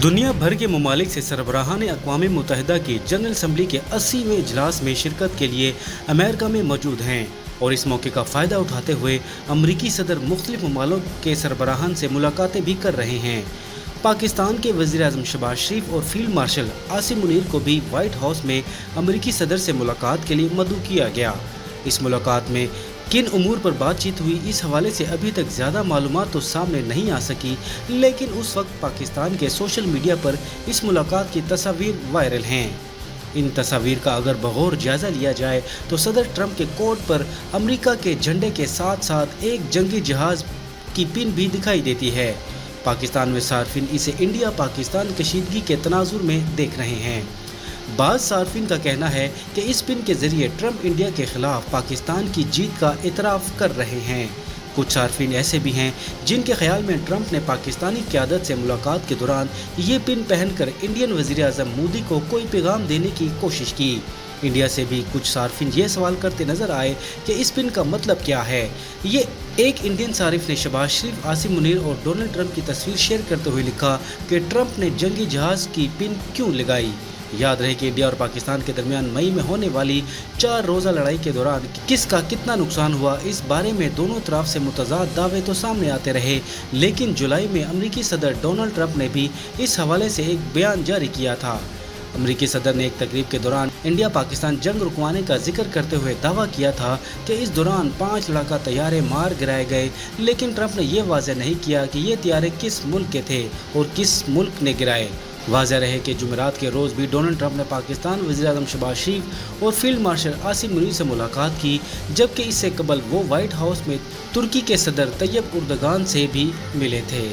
दुनिया भर के ममालिक से सरबराहान अक़वाम मुत्तहिदा की जनरल असम्बली के 80वें इजलास में शिरकत के लिए अमेरिका में मौजूद हैं और इस मौके का फ़ायदा उठाते हुए अमरीकी सदर मुख्तलिफ ममालिक के सरबराहान से मुलाकातें भी कर रहे हैं। पाकिस्तान के वज़ीर-ए-आज़म शहबाज शरीफ और फील्ड मार्शल आसिम मुनीर को भी व्हाइट हाउस में अमरीकी सदर से मुलाकात के लिए मदऊ किया गया। इस मुलाकात में किन उमूर पर बातचीत हुई, इस हवाले से अभी तक ज़्यादा मालूमात तो सामने नहीं आ सकी, लेकिन उस वक्त पाकिस्तान के सोशल मीडिया पर इस मुलाकात की तस्वीर वायरल हैं। इन तस्वीर का अगर बगौर जायज़ा लिया जाए तो सदर ट्रंप के कोट पर अमेरिका के झंडे के साथ साथ एक जंगी जहाज़ की पिन भी दिखाई देती है। पाकिस्तान में सार्फिन इसे इंडिया पाकिस्तान कशीदगी के तनाजुर में देख रहे हैं। बाज़ सार्फिन का कहना है कि इस पिन के ज़रिए ट्रंप इंडिया के ख़िलाफ़ पाकिस्तान की जीत का इतराफ़ कर रहे हैं। कुछ सार्फिन ऐसे भी हैं जिनके ख्याल में ट्रंप ने पाकिस्तानी क़यादत से मुलाकात के दौरान ये पिन पहनकर इंडियन वज़ीर-ए-आज़म मोदी को कोई पैगाम देने की कोशिश की। इंडिया से भी कुछ सार्फिन ये सवाल करते नज़र आए कि इस पिन का मतलब क्या है। ये एक इंडियन सारिफ ने शहबाज शरीफ, आसिम मुनीर और डोनाल्ड ट्रंप की तस्वीर शेयर करते हुए लिखा कि ट्रंप ने जंगी जहाज़ की पिन क्यों लगाई। याद रहे कि इंडिया और पाकिस्तान के दरमियान मई में होने वाली 4 रोज़ा लड़ाई के दौरान किसका कितना नुकसान हुआ, इस बारे में दोनों तरफ से मुतज़ाद दावे तो सामने आते रहे, लेकिन जुलाई में अमरीकी सदर डोनाल्ड ट्रंप ने भी इस हवाले से एक बयान जारी किया था। अमरीकी सदर ने एक तकरीब के दौरान इंडिया पाकिस्तान जंग रुकवाने का जिक्र करते हुए दावा किया था कि इस दौरान 5 लड़ाका तैयारे मार गिराए गए, लेकिन ट्रंप ने यह वाज़ेह नहीं किया कि ये तैयारे किस मुल्क के थे और किस मुल्क ने गिराए। वाज़ेह रहे कि जुमेरात के रोज़ भी डोनाल्ड ट्रंप ने पाकिस्तान वज़ीर-ए-आज़म शहबाज शरीफ और फील्ड मार्शल आसिम मुनीर से मुलाकात की, जबकि इससे कबल वो व्हाइट हाउस में तुर्की के सदर तैयब उर्दगान से भी मिले थे।